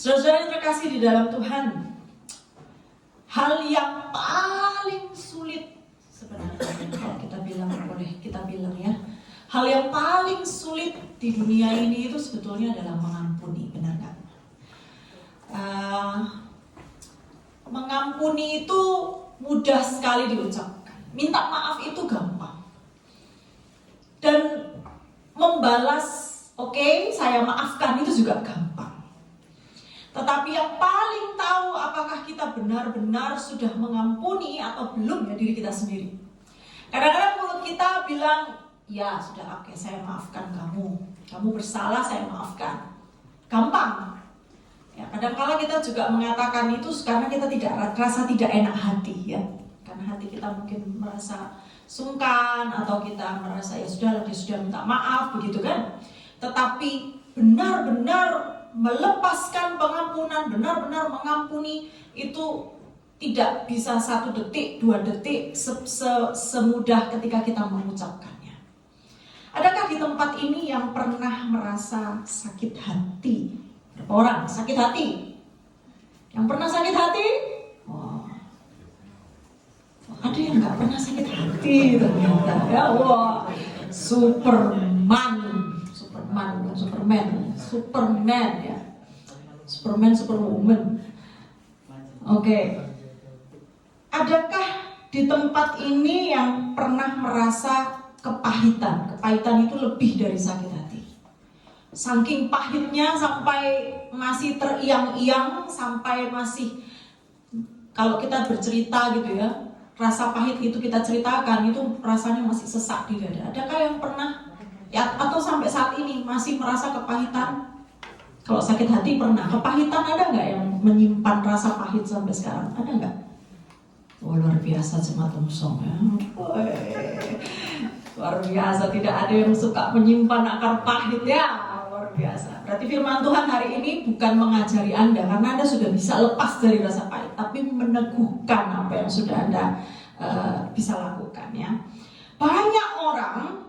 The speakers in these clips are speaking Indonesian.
Saudara-saudara yang terkasih di dalam Tuhan, hal yang paling sulit sebenarnya, kalau kita bilang ya, hal yang paling sulit di dunia ini itu sebetulnya adalah mengampuni, benar nggak? Mengampuni itu mudah sekali diucapkan, minta maaf itu gampang, dan membalas, oke, saya maafkan itu juga gampang. Tetapi yang paling tahu apakah kita benar-benar sudah mengampuni atau belum ya diri kita sendiri. Kadang-kadang mulut kita bilang, ya sudah oke, saya maafkan kamu bersalah, saya maafkan. Gampang. Ya, kadang-kala kita juga mengatakan itu karena kita rasa tidak enak hati ya. Karena hati kita mungkin merasa sungkan atau kita merasa ya sudah, dia sudah minta maaf begitu kan. Tetapi benar-benar melepaskan pengampunan, benar-benar mengampuni itu tidak bisa 1 detik, 2 detik semudah ketika kita mengucapkannya. Adakah di tempat ini yang pernah merasa sakit hati? Berapa orang sakit hati? Yang pernah sakit hati? Oh. Ada yang gak pernah sakit hati ternyata. Ya Allah, Superman ya. Superwoman. Oke. Adakah di tempat ini yang pernah merasa kepahitan? Kepahitan itu lebih dari sakit hati. Saking pahitnya sampai masih teriang-iang, sampai masih, kalau kita bercerita gitu ya, rasa pahit itu kita ceritakan, itu rasanya masih sesak di dada. Adakah yang pernah ya, atau sampai saat ini masih merasa kepahitan? Kalau sakit hati pernah. Kepahitan ada nggak yang menyimpan rasa pahit sampai sekarang? Ada nggak? Oh, luar biasa jemaat Umsong ya. Luar biasa, tidak ada yang suka menyimpan akar pahit ya. Luar biasa. Berarti firman Tuhan hari ini bukan mengajari Anda karena Anda sudah bisa lepas dari rasa pahit, tapi meneguhkan apa yang sudah Anda bisa lakukan ya. Banyak orang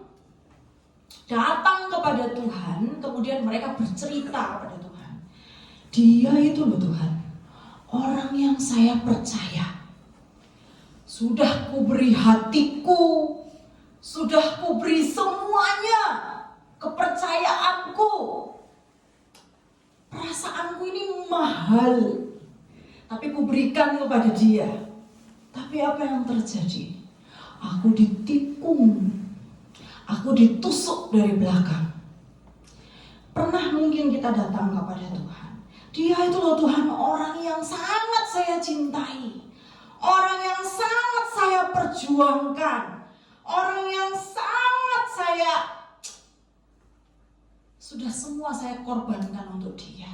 datang kepada Tuhan, kemudian mereka bercerita kepada Tuhan. Dia itu loh Tuhan, orang yang saya percaya. Sudah kuberi hatiku, sudah kuberi semuanya, kepercayaanku. Perasaanku ini mahal, tapi kuberikan kepada dia. Tapi apa yang terjadi? Aku ditikung, aku ditusuk dari belakang. Pernah mungkin kita datang kepada Tuhan. Dia itu loh Tuhan, orang yang sangat saya cintai, orang yang sangat saya perjuangkan, orang yang sangat sudah semua saya korbankan untuk dia.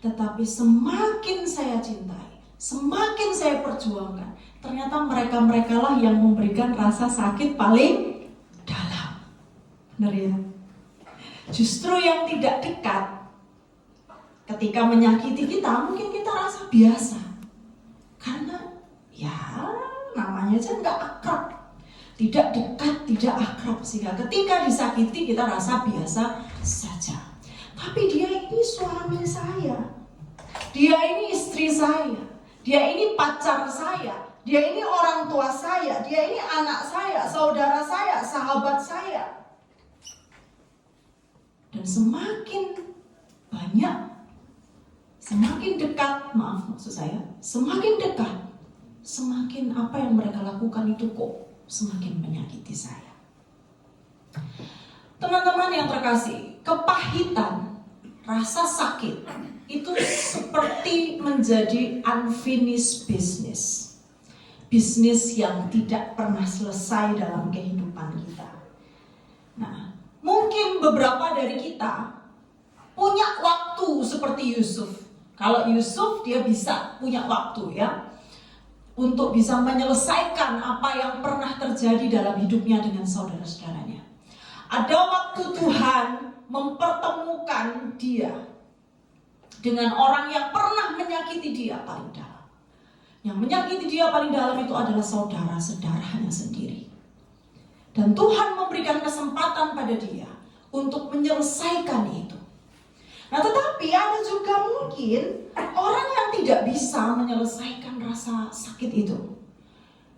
Tetapi semakin saya cintai, semakin saya perjuangkan, ternyata mereka lah yang memberikan rasa sakit paling dalam. Benar ya? Justru yang tidak dekat ketika menyakiti kita, mungkin kita rasa biasa. Karena ya namanya aja nggak akrab. Tidak dekat, tidak akrab. Sehingga ketika disakiti kita rasa biasa saja. Tapi dia ini suami saya, dia ini istri saya, dia ini pacar saya, dia ini orang tua saya, dia ini anak saya, saudara saya, sahabat saya. Dan semakin banyak, semakin dekat, semakin dekat, semakin apa yang mereka lakukan itu kok semakin menyakiti saya. Teman-teman yang terkasih, kepahitan, rasa sakit itu seperti menjadi unfinished business. Bisnis yang tidak pernah selesai dalam kehidupan kita. Nah, mungkin beberapa dari kita punya waktu seperti Yusuf. Kalau Yusuf dia bisa punya waktu ya, untuk bisa menyelesaikan apa yang pernah terjadi dalam hidupnya dengan saudara-saudaranya. Ada waktu Tuhan mempertemukan dia dengan orang yang pernah menyakiti dia paling dalam. Yang menyakiti dia paling dalam itu adalah saudara-saudaranya sendiri. Dan Tuhan memberikan kesempatan pada dia untuk menyelesaikan itu. Nah, tetapi ada juga mungkin orang yang tidak bisa menyelesaikan rasa sakit itu.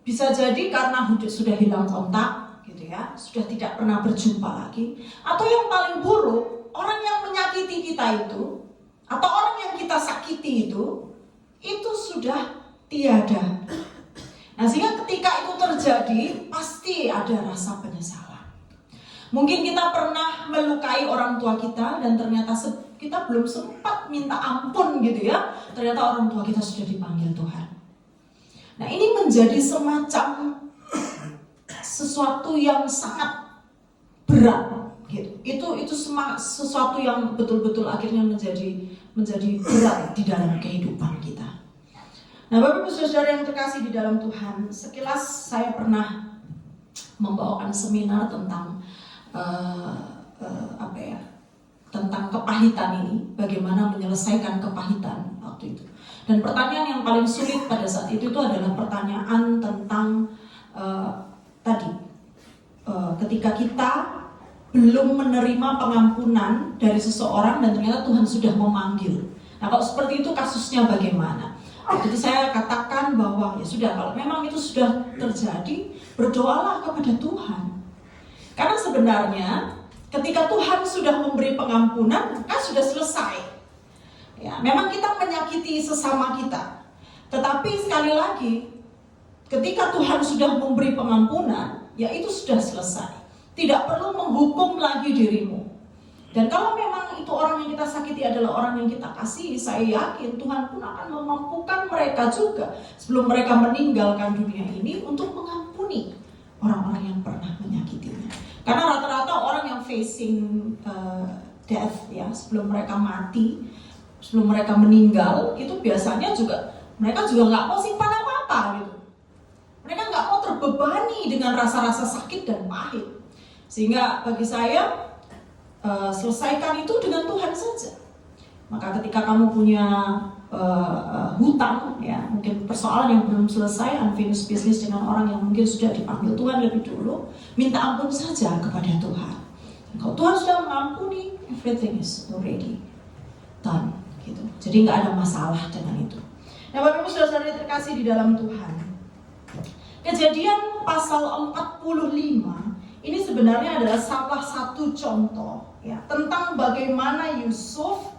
Bisa jadi karena sudah hilang kontak, gitu ya, sudah tidak pernah berjumpa lagi. Atau yang paling buruk, orang yang menyakiti kita itu, atau orang yang kita sakiti itu sudah tiada. Nah, sehingga ketika itu terjadi, pasti ada rasa penyesalan. Mungkin kita pernah melukai orang tua kita dan ternyata kita belum sempat minta ampun gitu ya. Ternyata orang tua kita sudah dipanggil Tuhan. Nah, ini menjadi semacam sesuatu yang sangat berat gitu. Itu sesuatu yang betul-betul akhirnya menjadi berat di dalam kehidupan kita. Nah, Bapak Ibu Saudara yang terkasih di dalam Tuhan, sekilas saya pernah membawakan seminar tentang tentang kepahitan ini, bagaimana menyelesaikan kepahitan waktu itu. Dan pertanyaan yang paling sulit pada saat itu adalah pertanyaan tentang ketika kita belum menerima pengampunan dari seseorang dan ternyata Tuhan sudah memanggil. Nah, kalau seperti itu kasusnya bagaimana? Jadi saya katakan bahwa ya sudah, kalau memang itu sudah terjadi, berdoalah kepada Tuhan. Karena sebenarnya ketika Tuhan sudah memberi pengampunan, maka sudah selesai. Ya, memang kita menyakiti sesama kita. Tetapi sekali lagi, ketika Tuhan sudah memberi pengampunan, ya itu sudah selesai. Tidak perlu menghukum lagi dirimu. Dan kalau memang itu orang yang kita sakiti adalah orang yang kita kasihi, saya yakin Tuhan pun akan memampukan mereka juga sebelum mereka meninggalkan dunia ini untuk mengampuni orang-orang yang pernah menyakitinya. Karena rata-rata orang yang facing death ya, sebelum mereka mati, sebelum mereka meninggal, itu biasanya mereka juga nggak mau simpan apa-apa gitu. Mereka nggak mau terbebani dengan rasa-rasa sakit dan pahit. Sehingga bagi saya selesaikan itu dengan Tuhan saja. Maka ketika kamu punya hutang, ya mungkin persoalan yang belum selesai, unfinished business dengan orang yang mungkin sudah dipanggil Tuhan lebih dulu, minta ampun saja kepada Tuhan. Kalau Tuhan sudah mengampuni, everything is already done, gitu. Jadi nggak ada masalah dengan itu. Nah, Bapak Ibu Saudara terkasih di dalam Tuhan, Kejadian pasal 45 ini sebenarnya adalah salah satu contoh ya, tentang bagaimana Yusuf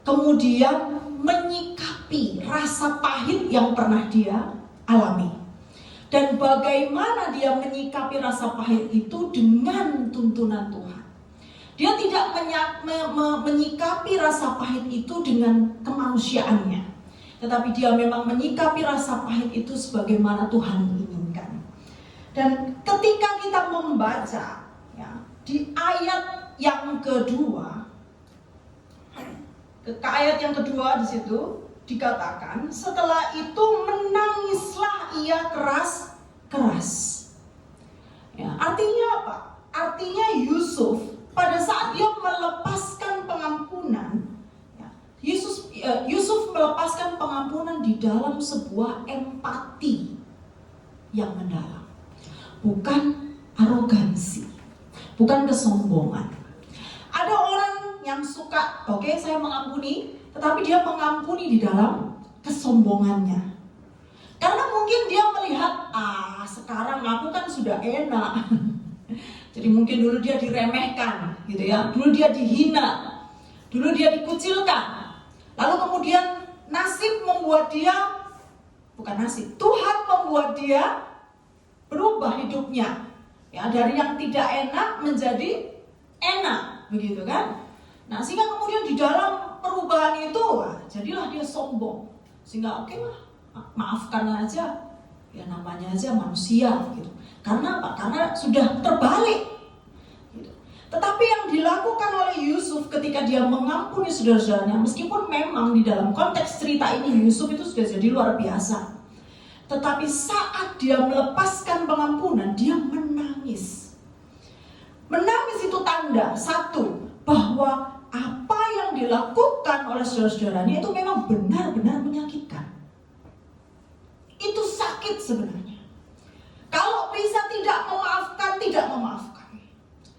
kemudian menyikapi rasa pahit yang pernah dia alami. Dan bagaimana dia menyikapi rasa pahit itu dengan tuntunan Tuhan. Dia tidak menyikapi rasa pahit itu dengan kemanusiaannya, tetapi dia memang menyikapi rasa pahit itu sebagaimana Tuhan inginkan. Dan ketika kita membaca ya, di ayat yang kedua, ayat yang kedua di situ dikatakan, setelah itu menangislah ia keras-keras. Ya, artinya apa? Artinya Yusuf pada saat dia melepaskan pengampunan, ya, Yusuf melepaskan pengampunan di dalam sebuah empati yang mendalam. Bukan arogansi, bukan kesombongan. Ada orang yang suka, saya mengampuni, tetapi dia mengampuni di dalam kesombongannya. Karena mungkin dia melihat, sekarang aku kan sudah enak. Jadi mungkin dulu dia diremehkan, gitu ya. Dulu dia dihina, dulu dia dikucilkan. Lalu kemudian Tuhan membuat dia berubah hidupnya, ya, dari yang tidak enak menjadi enak, begitu kan? Nah, sehingga kemudian di dalam perubahan itu, jadilah dia sombong. Sehingga maafkan aja, ya namanya aja manusia, gitu. Karena apa? Karena sudah terbalik. Gitu. Tetapi yang dilakukan oleh Yusuf ketika dia mengampuni saudara-saudaranya, meskipun memang di dalam konteks cerita ini Yusuf itu sudah jadi luar biasa. Tetapi saat dia melepaskan pengampunan, dia menangis. Menangis itu tanda, satu, bahwa apa yang dilakukan oleh saudara-saudaranya itu memang benar-benar menyakitkan. Itu sakit sebenarnya. Kalau bisa tidak memaafkan.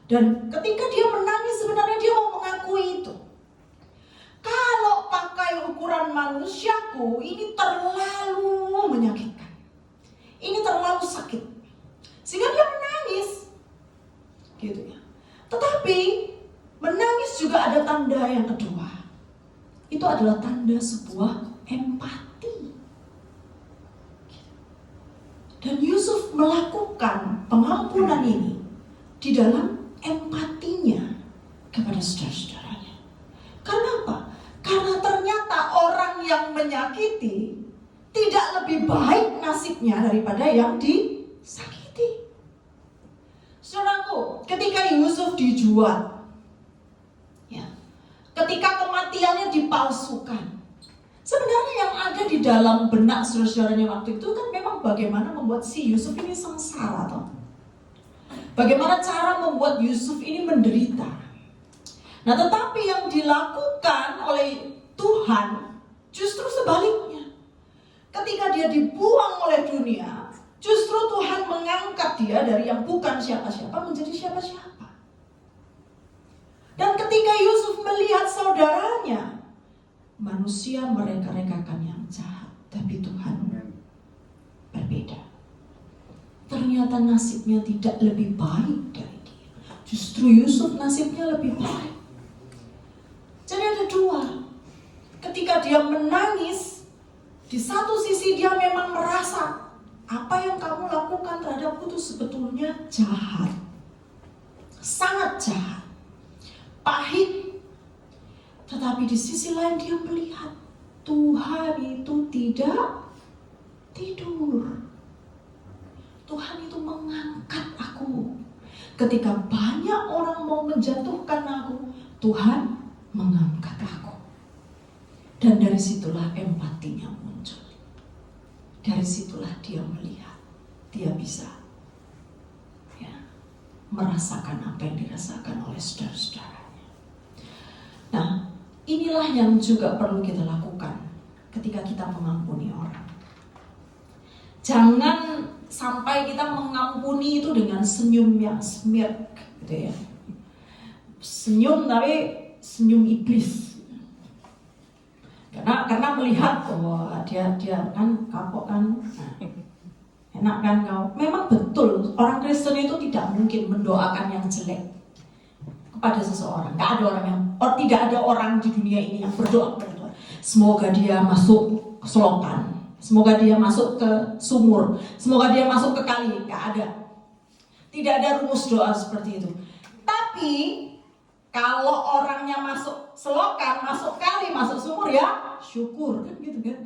Dan ketika dia menangis, sebenarnya dia mau mengakui itu. Kalau pakai manusiaku ini terlalu menyakitkan. Ini terlalu sakit. Sehingga dia menangis. Gitu ya. Tetapi menangis juga ada tanda yang kedua. Itu adalah tanda sebuah empati. Dan Yusuf melakukan pengampunan ini di dalam empatinya kepada saudara-saudaranya. Kenapa? Karena ternyata orang yang menyakiti tidak lebih baik nasibnya daripada yang disakiti. Saudaraku, ketika Yusuf dijual, ya, ketika kematiannya dipalsukan, sebenarnya yang ada di dalam benak saudara-saudaranya waktu itu kan memang bagaimana membuat si Yusuf ini sengsara, toh. Bagaimana cara membuat Yusuf ini menderita. Nah, tetapi yang dilakukan oleh Tuhan justru sebaliknya. Ketika dia dibuang oleh dunia, justru Tuhan mengangkat dia dari yang bukan siapa-siapa menjadi siapa-siapa. Dan ketika Yusuf melihat saudaranya, manusia mereka-rekakan yang jahat, tapi Tuhan berbeda. Ternyata nasibnya tidak lebih baik dari dia. Justru Yusuf nasibnya lebih baik. Jadi ada dua. Ketika dia menangis, di satu sisi dia memang merasa apa yang kamu lakukan terhadapku itu sebetulnya jahat. Sangat jahat. Pahit. Tetapi di sisi lain dia melihat Tuhan itu tidak tidur. Tuhan itu mengangkat aku. Ketika banyak orang mau menjatuhkan aku, Tuhan mengangkat aku. Dan dari situlah empatinya muncul. Dari situlah dia melihat, dia bisa merasakan apa yang dirasakan oleh saudara-saudaranya. Nah, inilah yang juga perlu kita lakukan ketika kita mengampuni orang. Jangan sampai kita mengampuni itu dengan senyum yang smirk, gitu ya. Senyum tapi senyum iblis. Karena melihat dia kan kapok kan. Enak kan kau. Memang betul orang Kristen itu tidak mungkin mendoakan yang jelek kepada seseorang. Tidak ada orang di dunia ini yang berdoa kepada Tuhan. Semoga dia masuk ke selokan. Semoga dia masuk ke sumur. Semoga dia masuk ke kali. Gak ada. Tidak ada rumus doa seperti itu. Tapi kalau orangnya masuk selokan, masuk kali, masuk sumur, ya syukur kan gitu kan.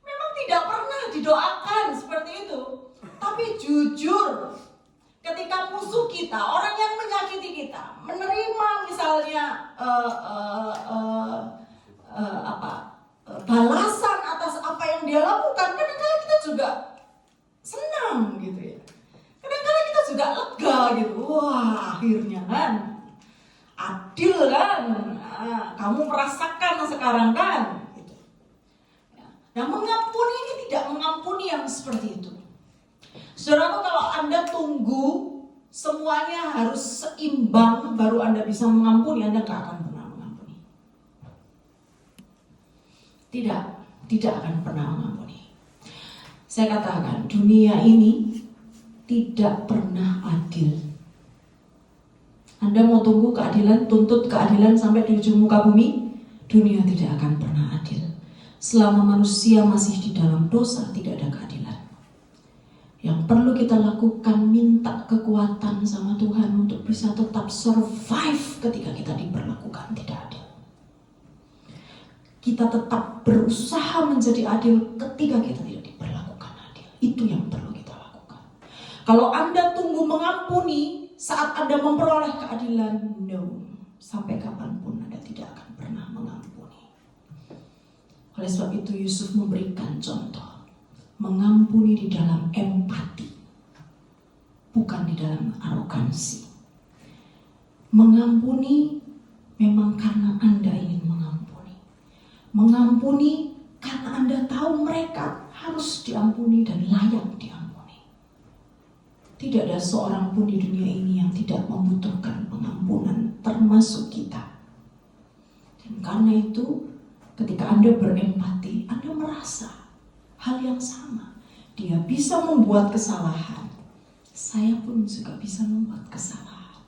Memang tidak pernah didoakan seperti itu. Tapi jujur, ketika musuh kita, orang yang menyakiti kita, menerima misalnya balasan atas apa yang dia lakukan, kadang-kadang kita juga senang gitu ya. Kadang-kadang kita juga lega gitu. Wah, akhirnya kan adil kan. Kamu merasakan sekarang kan gitu. Nah, mengampuni ini tidak mengampuni yang seperti itu. Saudara, kalau Anda tunggu semuanya harus seimbang baru Anda bisa mengampuni, Anda gak akan pernah mengampuni. Tidak akan pernah mengampuni. Saya katakan, dunia ini tidak pernah adil. Anda mau tunggu keadilan, tuntut keadilan sampai di ujung muka bumi, dunia tidak akan pernah adil. Selama manusia masih di dalam dosa, tidak ada keadilan. Yang perlu kita lakukan, minta kekuatan sama Tuhan untuk bisa tetap survive ketika kita diperlakukan tidak adil. Kita tetap berusaha menjadi adil ketika kita tidak diperlakukan adil. Itu yang perlu kita lakukan. Kalau Anda tunggu mengampuni saat Anda memperoleh keadilan, no. Sampai kapanpun Anda tidak akan pernah mengampuni. Oleh sebab itu Yusuf memberikan contoh. Mengampuni di dalam empati, bukan di dalam arogansi. Mengampuni memang karena Anda ingin mengampuni. Mengampuni karena Anda tahu mereka harus diampuni dan layak diampuni. Tidak ada seorang pun di dunia ini yang tidak membutuhkan pengampunan, termasuk kita. Dan karena itu Ketika Anda berempati, Anda merasa hal yang sama. Dia bisa membuat kesalahan. Saya pun juga bisa membuat kesalahan.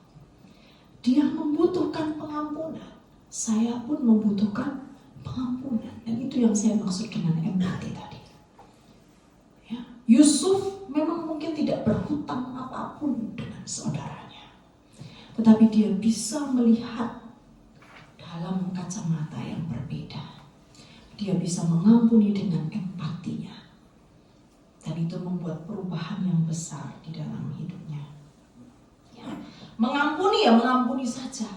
Dia membutuhkan pengampunan. Saya pun membutuhkan pengampunan. Dan itu yang saya maksud dengan empati tadi. Ya, Yusuf memang mungkin tidak berhutang apapun dengan saudaranya. Tetapi dia bisa melihat dalam kacamata yang berbeda. Dia bisa mengampuni dengan empatinya. Dan itu membuat perubahan yang besar di dalam hidupnya. Ya. Mengampuni ya mengampuni saja.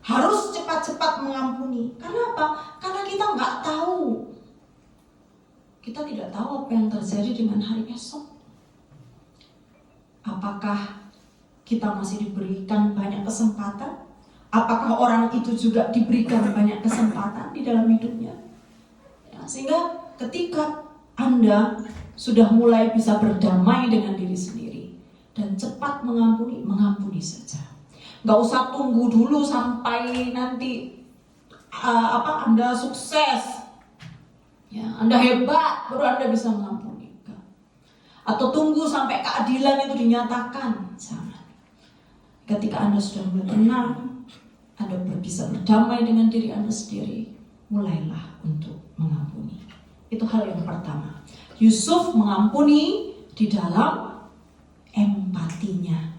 Harus cepat-cepat mengampuni. Karena apa? Karena kita nggak tahu. Kita tidak tahu apa yang terjadi dengan hari esok. Apakah kita masih diberikan banyak kesempatan? Apakah orang itu juga diberikan banyak kesempatan di dalam hidupnya? Sehingga ketika Anda sudah mulai bisa berdamai dengan diri sendiri dan cepat mengampuni, mengampuni saja. Gak usah tunggu dulu sampai nanti Anda sukses, ya, Anda hebat, baru Anda bisa mengampuni. Atau tunggu sampai keadilan itu dinyatakan. Jangan. Ketika Anda sudah mulai tenang, Anda bisa berdamai dengan diri Anda sendiri, mulailah untuk mengampuni. Itu hal yang pertama. Yusuf mengampuni di dalam empatinya,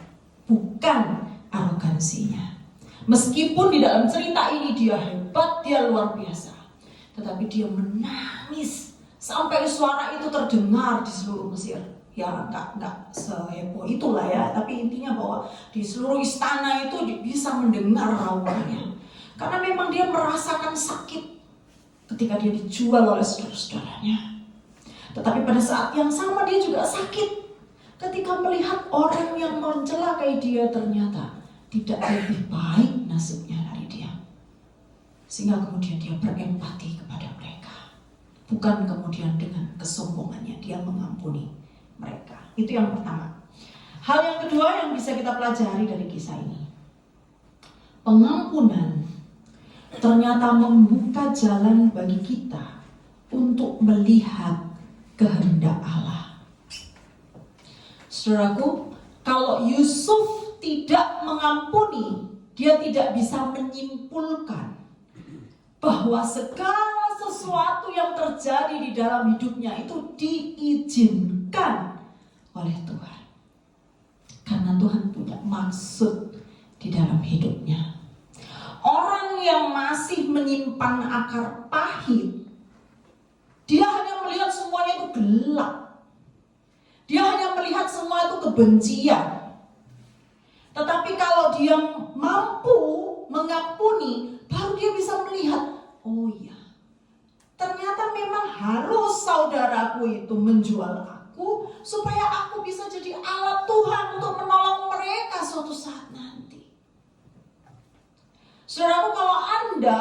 bukan arogansinya. Meskipun di dalam cerita ini dia hebat, dia luar biasa, tetapi dia menangis sampai suara itu terdengar di seluruh Mesir. Ya enggak seheboh itulah ya, tapi intinya bahwa di seluruh istana itu bisa mendengar rawannya. Karena memang dia merasakan sakit ketika dia dijual oleh saudara-saudaranya. Tetapi pada saat yang sama dia juga sakit ketika melihat orang yang mencelakai dia ternyata tidak lebih baik nasibnya dari dia. Sehingga kemudian dia berempati kepada mereka. Bukan kemudian dengan kesombongannya dia mengampuni mereka. Itu yang pertama. Hal yang kedua yang bisa kita pelajari dari kisah ini. Pengampunan ternyata membuka jalan bagi kita untuk melihat kehendak Allah. Saudaraku, kalau Yusuf tidak mengampuni, dia tidak bisa menyimpulkan bahwa segala sesuatu yang terjadi di dalam hidupnya itu diizinkan oleh Tuhan. Karena Tuhan punya maksud di dalam hidupnya. Orang yang masih menyimpan akar pahit, dia hanya melihat semuanya itu gelap. Dia hanya melihat semua itu kebencian. Tetapi kalau dia mampu mengampuni, baru dia bisa melihat, oh iya, ternyata memang harus saudaraku itu menjual aku supaya aku bisa jadi alat Tuhan untuk menolong mereka suatu saat nanti. Saudaraku, kalau Anda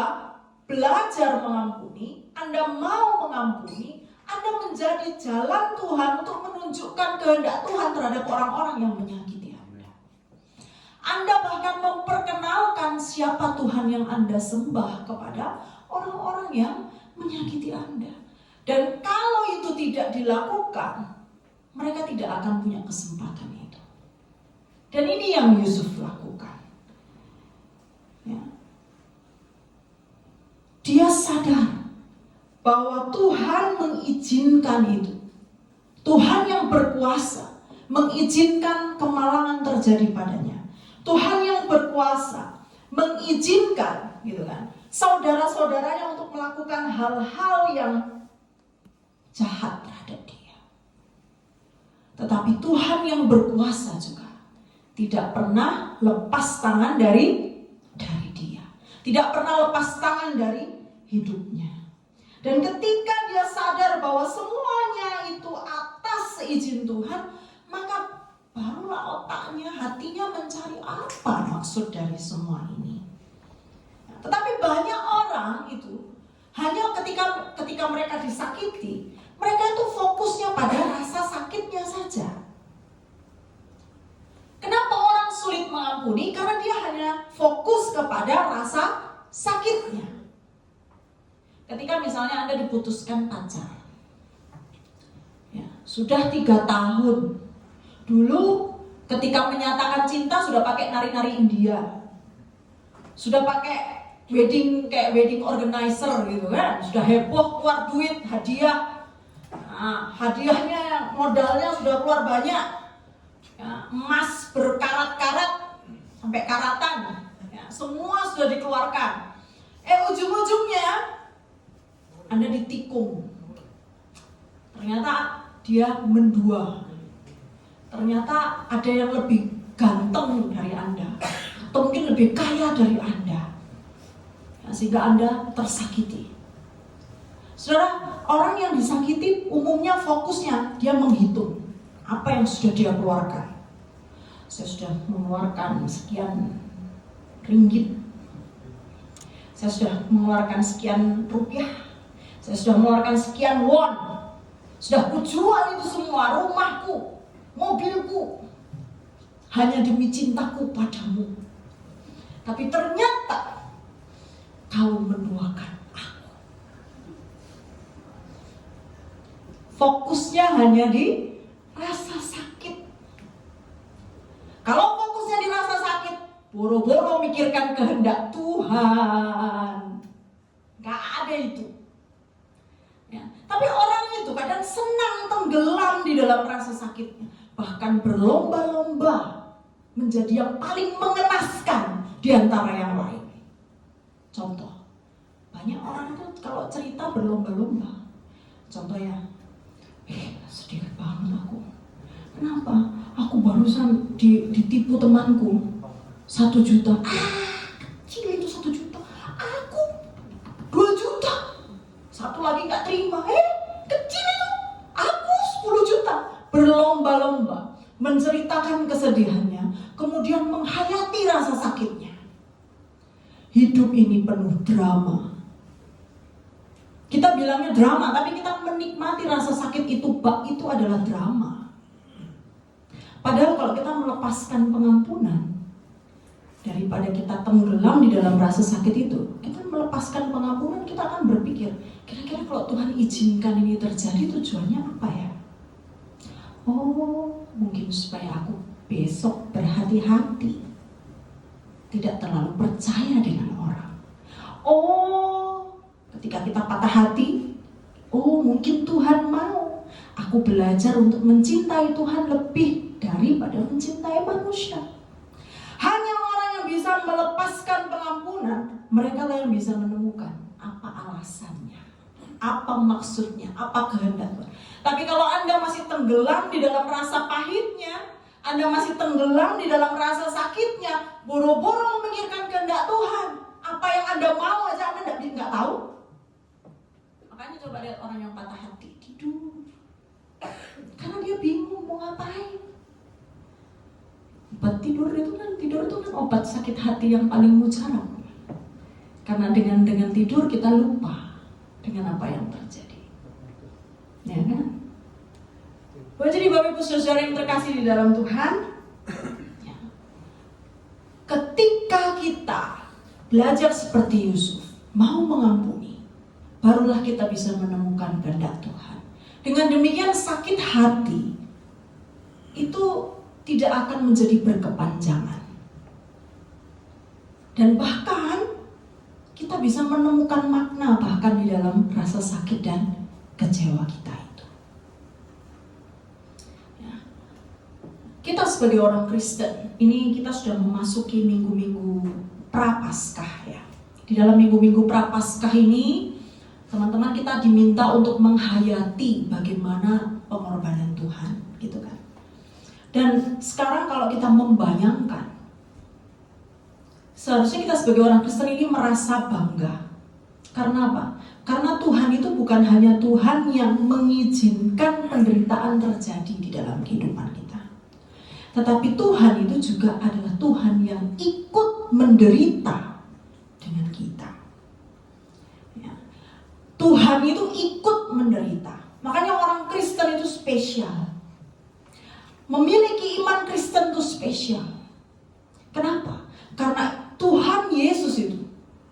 belajar mengampuni, Anda mau mengampuni, Anda menjadi jalan Tuhan untuk menunjukkan kehendak Tuhan terhadap orang-orang yang menyakiti Anda. Anda bahkan memperkenalkan siapa Tuhan yang Anda sembah kepada orang-orang yang menyakiti Anda. Dan kalau itu tidak dilakukan, mereka tidak akan punya kesempatan itu. Dan ini yang Yusuf lakukan. Ya. Dia sadar bahwa Tuhan mengizinkan itu. Tuhan yang berkuasa mengizinkan kemalangan terjadi padanya. Tuhan yang berkuasa mengizinkan, gitu kan, saudara-saudaranya untuk melakukan hal-hal yang jahat terhadap dia. Tetapi Tuhan yang berkuasa juga tidak pernah lepas tangan dari dia. Tidak pernah lepas tangan dari hidupnya. Dan ketika dia sadar bahwa semuanya itu atas seizin Tuhan, maka barulah otaknya, hatinya mencari apa maksud dari semua ini. Tetapi banyak orang itu hanya ketika mereka disakiti, mereka itu fokusnya pada rasa sakitnya saja. Kenapa orang sulit mengampuni? Karena dia hanya fokus kepada rasa sakitnya. Ketika misalnya Anda diputuskan pacar, ya, sudah 3 tahun. Dulu ketika menyatakan cinta sudah pakai nari-nari India, sudah pakai wedding organizer gitu kan, sudah heboh, keluar duit, hadiah. Nah, hadiahnya modalnya sudah keluar banyak, ya, emas berkarat-karat sampai karatan, ya, semua sudah dikeluarkan. Ujung-ujungnya Anda ditikung. Ternyata dia mendua. Ternyata ada yang lebih ganteng dari Anda, atau mungkin lebih kaya dari Anda, ya, sehingga Anda tersakiti. Saudara, orang yang disakiti umumnya fokusnya dia menghitung apa yang sudah dia keluarkan. Saya sudah mengeluarkan sekian ringgit, saya sudah mengeluarkan sekian rupiah, saya sudah mengeluarkan sekian won, sudah kujual itu semua, rumahku, mobilku, hanya demi cintaku padamu. Tapi ternyata kau menduakan aku. Fokusnya hanya di rasa sakit. Kalau fokusnya di rasa sakit, boro-boro mikirkan kehendak Tuhan. Gak ada itu. Ya. Tapi orang itu kadang senang tenggelam di dalam rasa sakitnya, bahkan berlomba-lomba menjadi yang paling mengenaskan di antara yang lain. Contoh, banyak orang itu kalau cerita berlomba-lomba. Contohnya, sedih banget aku. Kenapa? Aku barusan ditipu temanku 1 juta. Kecil itu 1 juta. Aku 2 juta. Satu lagi gak terima. Kecil itu. Aku 10 juta. Berlomba-lomba menceritakan kesedihannya, kemudian menghayati rasa sakitnya. Hidup ini penuh drama. Kita bilangnya drama, tapi kita menikmati rasa sakit itu adalah drama. Padahal kalau kita melepaskan pengampunan, daripada kita tenggelam di dalam rasa sakit itu, kita melepaskan pengampunan, kita akan berpikir, kira-kira kalau Tuhan izinkan ini terjadi, tujuannya apa ya? Oh, mungkin supaya aku besok berhati-hati, tidak terlalu percaya dengan orang. Oh, ketika kita patah hati, oh mungkin Tuhan mau aku belajar untuk mencintai Tuhan lebih daripada mencintai manusia. Hanya orang yang bisa melepaskan pengampunan, mereka lah yang bisa menemukan apa alasannya, apa maksudnya, apa kehendak Tuhan. Tapi kalau Anda masih tenggelam di dalam rasa pahitnya, Anda masih tenggelam di dalam rasa sakitnya, boro-boro memikirkan kehendak Tuhan, apa yang Anda mau aja Anda nggak tahu. Makanya coba lihat orang yang patah hati, tidur, karena dia bingung mau ngapain. Obat tidur itu kan obat sakit hati yang paling mujarab. Karena dengan tidur kita lupa dengan apa yang terjadi. Ya kan? Jadi Bapak Ibu Saudara yang terkasih di dalam Tuhan, ya. Ketika kita belajar seperti Yusuf, mau mengampuni, barulah kita bisa menemukan kehendak Tuhan. Dengan demikian sakit hati itu tidak akan menjadi berkepanjangan. Dan bahkan kita bisa menemukan makna bahkan di dalam rasa sakit dan kecewa kita itu. Ya. Kita sebagai orang Kristen, ini kita sudah memasuki minggu-minggu Prapaskah ya. Di dalam minggu-minggu Prapaskah ini, teman-teman kita diminta untuk menghayati bagaimana pengorbanan Tuhan, gitu kan. Dan sekarang kalau kita membayangkan, seharusnya kita sebagai orang Kristen ini merasa bangga. Karena apa? Karena Tuhan itu bukan hanya Tuhan yang mengizinkan penderitaan terjadi di dalam kehidupan kita, tetapi Tuhan itu juga adalah Tuhan yang ikut menderita dengan kita. Ya. Tuhan itu ikut menderita. Makanya orang Kristen itu spesial. Memiliki iman Kristen itu spesial. Kenapa? Karena Tuhan Yesus itu,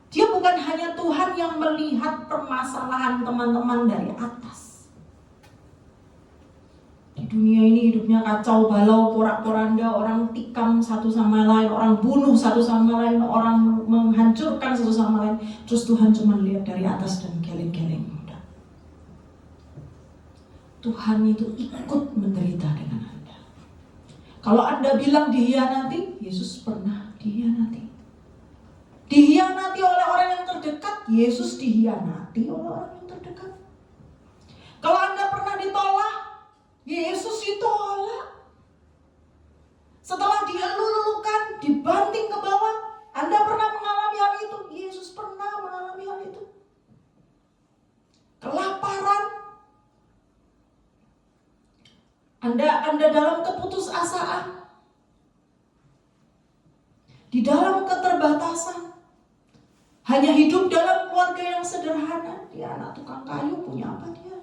dia bukan hanya Tuhan yang melihat permasalahan teman-teman dari atas. Di dunia ini hidupnya kacau balau, porak-poranda, orang tikam satu sama lain, orang bunuh satu sama lain, orang menghancurkan satu sama lain. Terus Tuhan cuma lihat dari atas dan geleng-geleng. Tuhan itu ikut menderita dengan Anda. Kalau Anda bilang dihianati, Yesus pernah dihianati. Dihianati oleh orang yang terdekat, Yesus dihianati oleh orang yang terdekat. Kalau Anda pernah ditolak, Yesus ditolak. Setelah dilulukan, dibanting ke bawah, Anda pernah mengalami hal itu? Yesus pernah mengalami hal itu. Kelaparan, Anda dalam keputusasaan, di dalam keterbatasan, hanya hidup dalam keluarga yang sederhana. Dia anak tukang kayu, punya apa dia?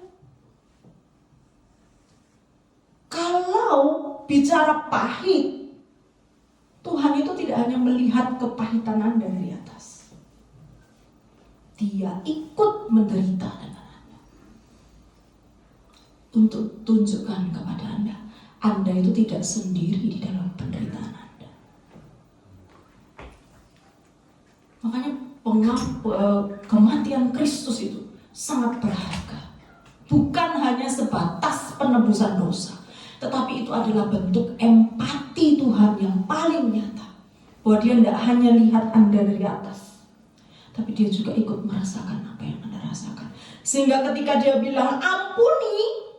Kalau bicara pahit, Tuhan itu tidak hanya melihat kepahitan Anda dari atas. Dia ikut menderita dengan Anda. Untuk tunjukkan kepada Anda itu tidak sendiri di dalam penderitaan Anda. Makanya kematian Kristus itu sangat berharga. Bukan hanya sebatas penebusan dosa, tetapi itu adalah bentuk empati Tuhan yang paling nyata. Bahwa dia tidak hanya lihat Anda dari atas, tapi dia juga ikut merasakan apa yang Anda rasakan. Sehingga ketika dia bilang ampuni,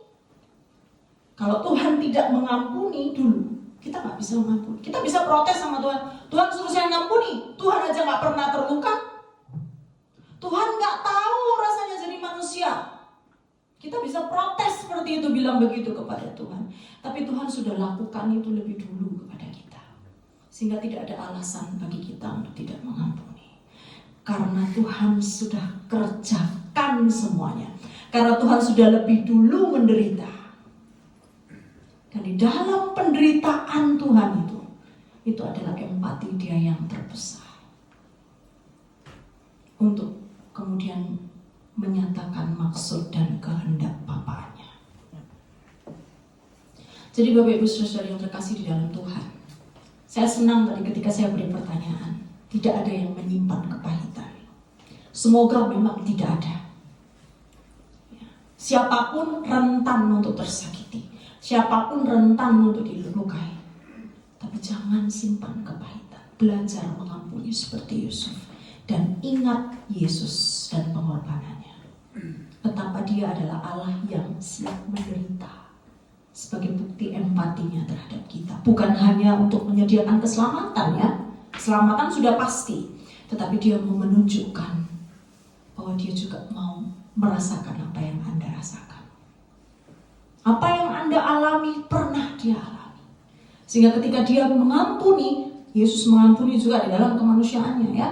kalau Tuhan tidak mengampuni dulu, kita nggak bisa mengampuni. Kita bisa protes sama Tuhan. Tuhan suruh saya ngampuni. Tuhan aja nggak pernah terluka. Tuhan nggak tahu rasanya jadi manusia. Kita bisa protes seperti itu, bilang begitu kepada Tuhan. Tapi Tuhan sudah lakukan itu lebih dulu kepada kita. Sehingga tidak ada alasan bagi kita untuk tidak mengampuni. Karena Tuhan sudah kerjakan semuanya. Karena Tuhan sudah lebih dulu menderita. Dan di dalam penderitaan Tuhan itu adalah empati dia yang terbesar. Untuk kemudian menyatakan maksud dan kehendak Bapaknya. Jadi Bapak Ibu Saudara yang terkasih di dalam Tuhan, saya senang tadi ketika saya beri pertanyaan, tidak ada yang menyimpan kepahitan. Semoga memang tidak ada. Siapapun rentan untuk tersakiti. Siapapun rentan untuk dilukai. Tapi jangan simpan kepahitan. Belajar mengampuni seperti Yusuf. Dan ingat Yesus dan pengorbanannya. Betapa dia adalah Allah yang siap menderita. Sebagai bukti empatinya terhadap kita. Bukan hanya untuk menyediakan keselamatan ya. Keselamatan sudah pasti. Tetapi dia mau menunjukkan bahwa dia juga mau merasakan apa yang Anda rasakan. Apa yang Anda alami pernah dia alami. Sehingga ketika dia mengampuni, Yesus mengampuni juga di dalam kemanusiaannya ya.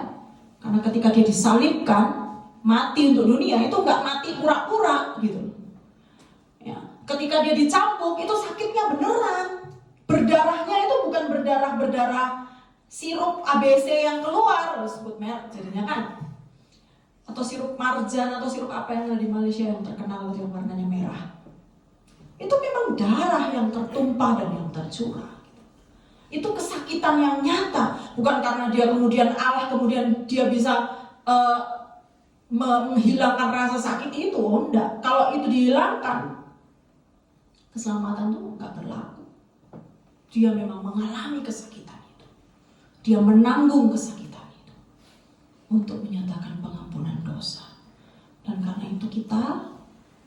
Karena ketika dia disalibkan, mati untuk dunia, itu nggak mati pura-pura gitu. Ya. Ketika dia dicambuk, itu sakitnya beneran. Berdarahnya itu bukan berdarah sirup ABC yang keluar, sebut merek jadinya kan. Atau sirup marjan atau sirup apa yang ada di Malaysia yang terkenal yang warnanya merah. Itu memang darah yang tertumpah dan yang tercurah. Itu kesakitan yang nyata. Bukan karena dia kemudian Allah, kemudian dia bisa menghilangkan rasa sakit itu. Enggak. Kalau itu dihilangkan, keselamatan itu enggak berlaku. Dia memang mengalami kesakitan itu. Dia menanggung kesakitan itu. Untuk menyatakan pengampunan dosa. Dan karena itu kita,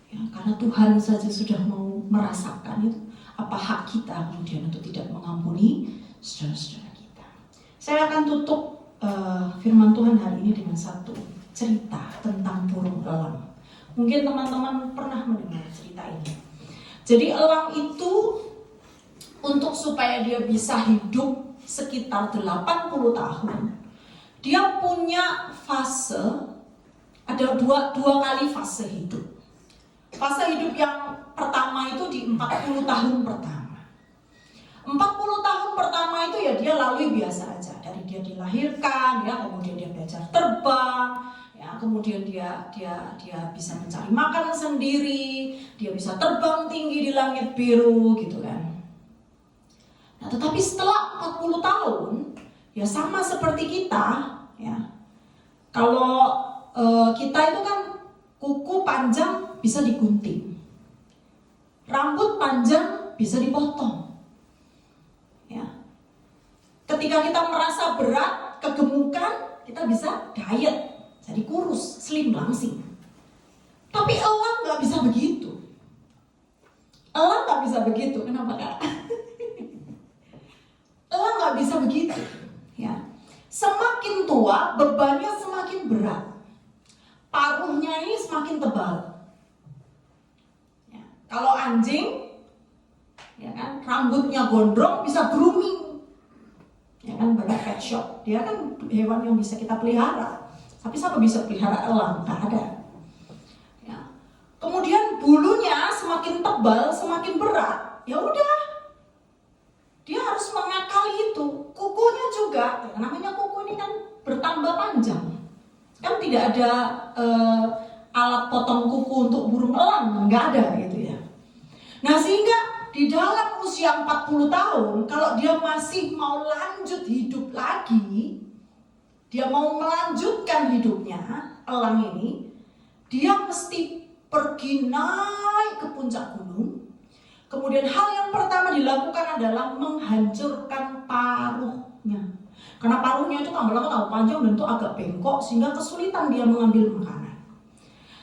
ya, karena Tuhan saja sudah mau merasakan itu, apa hak kita kemudian untuk tidak mengampuni saudara-saudara kita. Saya akan tutup firman Tuhan hari ini dengan satu cerita tentang burung elang. Mungkin teman-teman pernah mendengar cerita ini. Jadi elang itu untuk supaya dia bisa hidup sekitar 80 tahun, dia punya fase, ada dua kali fase hidup. Fase hidup yang pertama itu di 40 tahun pertama. 40 tahun pertama itu ya dia lalui biasa aja. Dari dia dilahirkan, ya, kemudian dia belajar terbang, ya, kemudian dia bisa mencari makan sendiri, dia bisa terbang tinggi di langit biru gitu kan. Nah, tetapi setelah 40 tahun, ya sama seperti kita, ya. Kalau kita itu kan kuku panjang bisa digunting, rambut panjang bisa dipotong. Ya. Ketika kita merasa berat, kegemukan, kita bisa diet, jadi kurus, slim, langsing. Tapi elang nggak bisa begitu. Elang nggak bisa begitu. Kenapa Kak? Elang nggak bisa begitu. Ya. Semakin tua, bebannya semakin berat. Paruhnya ini semakin tebal. Ya. Kalau anjing, ya kan, rambutnya gondrong bisa grooming. Ya kan, banyak pet shop. Dia kan hewan yang bisa kita pelihara. Tapi siapa bisa pelihara elang? Nggak ada. Ya. Kemudian bulunya semakin tebal, semakin berat. Ya udah, dia harus mengakali itu. Kukunya juga, ya, namanya kuku ini kan bertambah panjang. Kan tidak ada alat potong kuku untuk burung elang, nggak ada gitu ya. Nah sehingga di dalam usia 40 tahun, kalau dia masih mau lanjut hidup lagi, dia mau melanjutkan hidupnya, elang ini, dia mesti pergi naik ke puncak gunung. Kemudian hal yang pertama dilakukan adalah menghancurkan paruhnya. Karena paruhnya itu tambah lama panjang dan itu agak bengkok sehingga kesulitan dia mengambil makanan.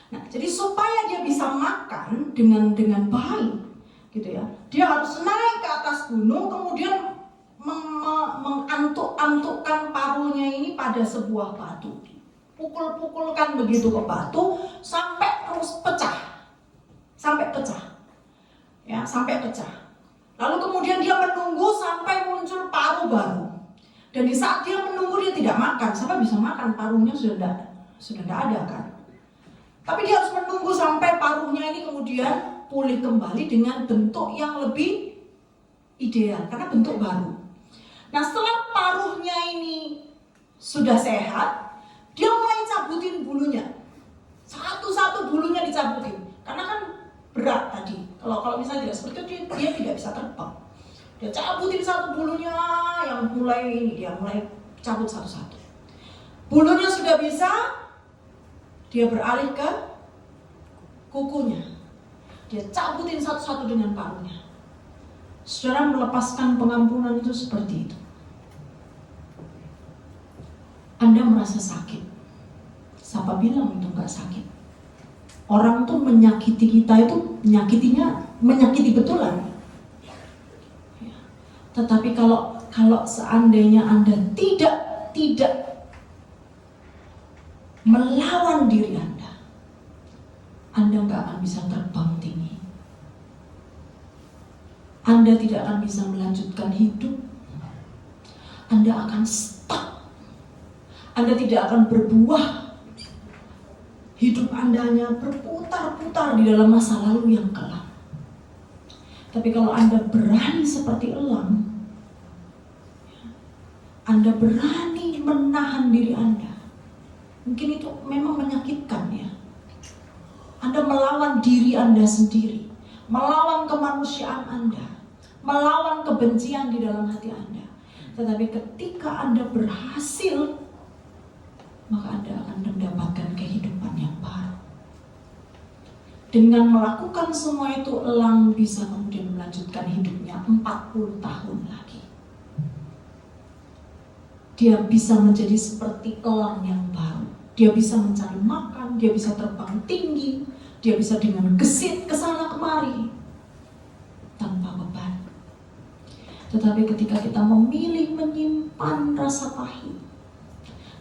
Nah, jadi supaya dia bisa makan dengan baik, gitu ya, dia harus naik ke atas gunung, kemudian mengantuk-antukkan paruhnya ini pada sebuah batu. Pukul-pukulkan begitu ke batu sampai terus pecah. Sampai pecah. Ya, sampai pecah. Lalu kemudian dia menunggu sampai muncul paruh baru. Dan di saat dia menunggu dia tidak makan. Siapa bisa makan? Paruhnya sudah tidak ada kan. Tapi dia harus menunggu sampai paruhnya ini kemudian pulih kembali dengan bentuk yang lebih ideal, karena bentuk baru. Nah setelah paruhnya ini sudah sehat, dia mulai cabutin bulunya. Satu-satu bulunya dicabutin. Karena kan berat tadi. Kalau misalnya tidak seperti itu dia tidak bisa terbang. Dia cabutin satu bulunya, yang mulai dia mulai cabut satu-satu. Bulunya sudah bisa, dia beralih ke kukunya. Dia cabutin satu-satu dengan paruhnya. Saudara, melepaskan pengampunan itu seperti itu. Anda merasa sakit. Siapa bilang itu nggak sakit? Orang tuh menyakiti kita itu menyakiti betulan. Tetapi kalau seandainya Anda tidak melawan diri Anda nggak akan bisa terbang tinggi. Anda tidak akan bisa melanjutkan hidup. Anda akan stuck. Anda tidak akan berbuah. Hidup Anda hanya berputar-putar di dalam masa lalu yang kelam. Tapi kalau Anda berani seperti elang, Anda berani menahan diri Anda. Mungkin itu memang menyakitkan ya. Anda melawan diri Anda sendiri, melawan kemanusiaan Anda, melawan kebencian di dalam hati Anda. Tetapi ketika Anda berhasil, maka Anda akan mendapatkan kehidupan yang baru. Dengan melakukan semua itu, elang bisa kemudian melanjutkan hidupnya 40 tahun lagi. Dia bisa menjadi seperti elang yang baru. Dia bisa mencari makan, dia bisa terbang tinggi, dia bisa dengan gesit kesana kemari tanpa beban. Tetapi ketika kita memilih menyimpan rasa pahit,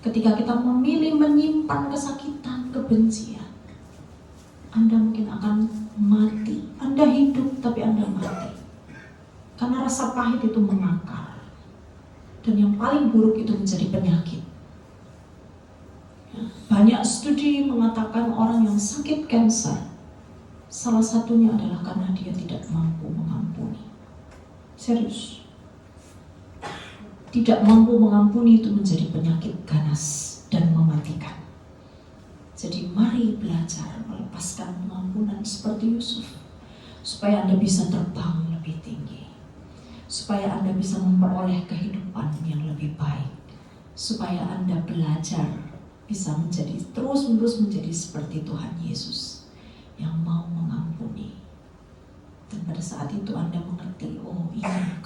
ketika kita memilih menyimpan kesakitan, kebencian, Anda mungkin akan mati. Anda hidup tapi Anda mati. Karena rasa pahit itu mengakar. Dan yang paling buruk itu menjadi penyakit. Banyak studi mengatakan orang yang sakit kanker, salah satunya adalah karena dia tidak mampu mengampuni. Serius. Tidak mampu mengampuni itu menjadi penyakit ganas dan mematikan. Jadi mari belajar melepaskan pengampunan seperti Yusuf, supaya Anda bisa terbang lebih tinggi, supaya Anda bisa memperoleh kehidupan yang lebih baik, supaya Anda belajar bisa menjadi terus-menerus menjadi seperti Tuhan Yesus yang mau mengampuni. Dan pada saat itu Anda mengerti, oh ini